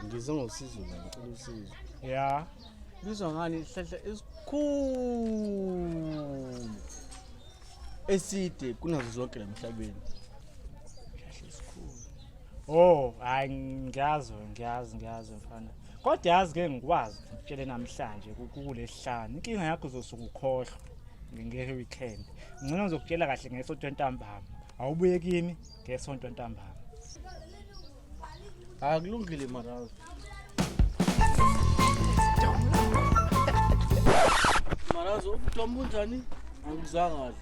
ngize ngosizo la ngicela usizo. Ya. Bizwa ngani isihlahla esikhulu eside kunazo zonke emhlabeni. Isihlahla esikhulu. Oh, hayi ngiyazi mfana. Kodwa yazi ke ngikwazi ukutshela namhlanje kulesihlanu. Inkinga yakho uzosuka ukhohlwa ngeke weekend. Ngcono ngizokutshela kahle ngesonto ntambama. Awubuye kimi ngesonto ntambama. Akulungile Marazo. Marazo ubuthomba unjani? Angizwanga kahle.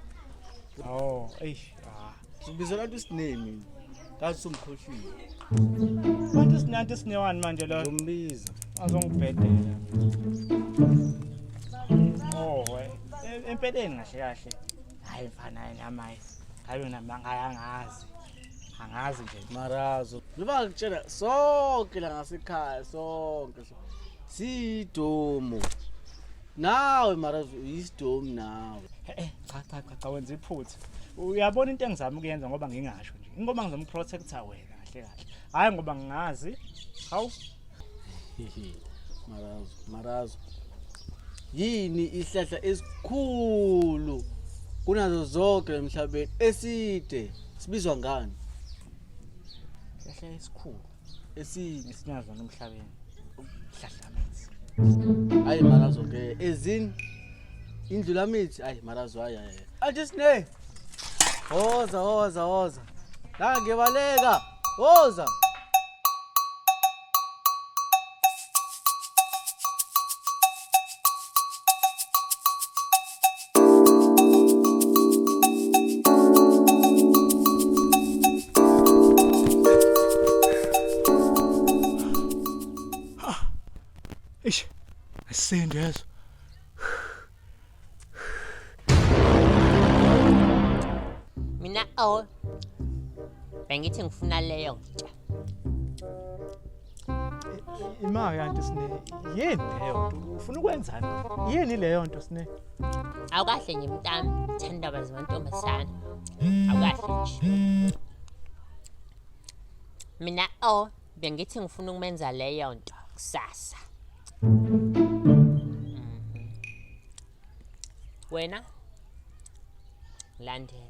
Oh, Sibizela Aunty Sneh mina. Kathi somkhohlile. Aunty Sneh wani manje lo? Ngombiza. Azongibhedela. Oh, empeleni kahle. Hayi mfana namayi. Hayi angazi. Angazi nje. Marazo. Ngiba ngitshela sonke la ngasekhaya sonke. Sidomo. Nawe Marazo uyisidomo nawe. Cha wenza iphutha. Uyabona into engizama ukuyenza ngoba ngingasho nje. Ngoba ngizama ukuprotecta wena kahle. Hayi ngoba ngingazi. Hawu. Marazo. Yini isihlahla esikhulu kunazo zonke emhlabeni eside sibizwa ngani? Isihlahla esikhulu Eside esinazo nomhlabeni. Isihlahla mithi. Hayi Marazo ke ezini indlula mithi hayi Marazo hayi. Aunty Sneh. Hoza. La ngibaleka. Hoza. Asindezo. Mina bengithi ngifuna leyo nto. Imali Aunty Sneh. Yini leyo nto? Ufuna ukwenzani? Yini leyo nto Sneh? Awukahle nje mntami, thanda zamantombazana. Awukahle nje. Mina bengithi ngifuna ukumenza leyo nto kusasa. Wena landela.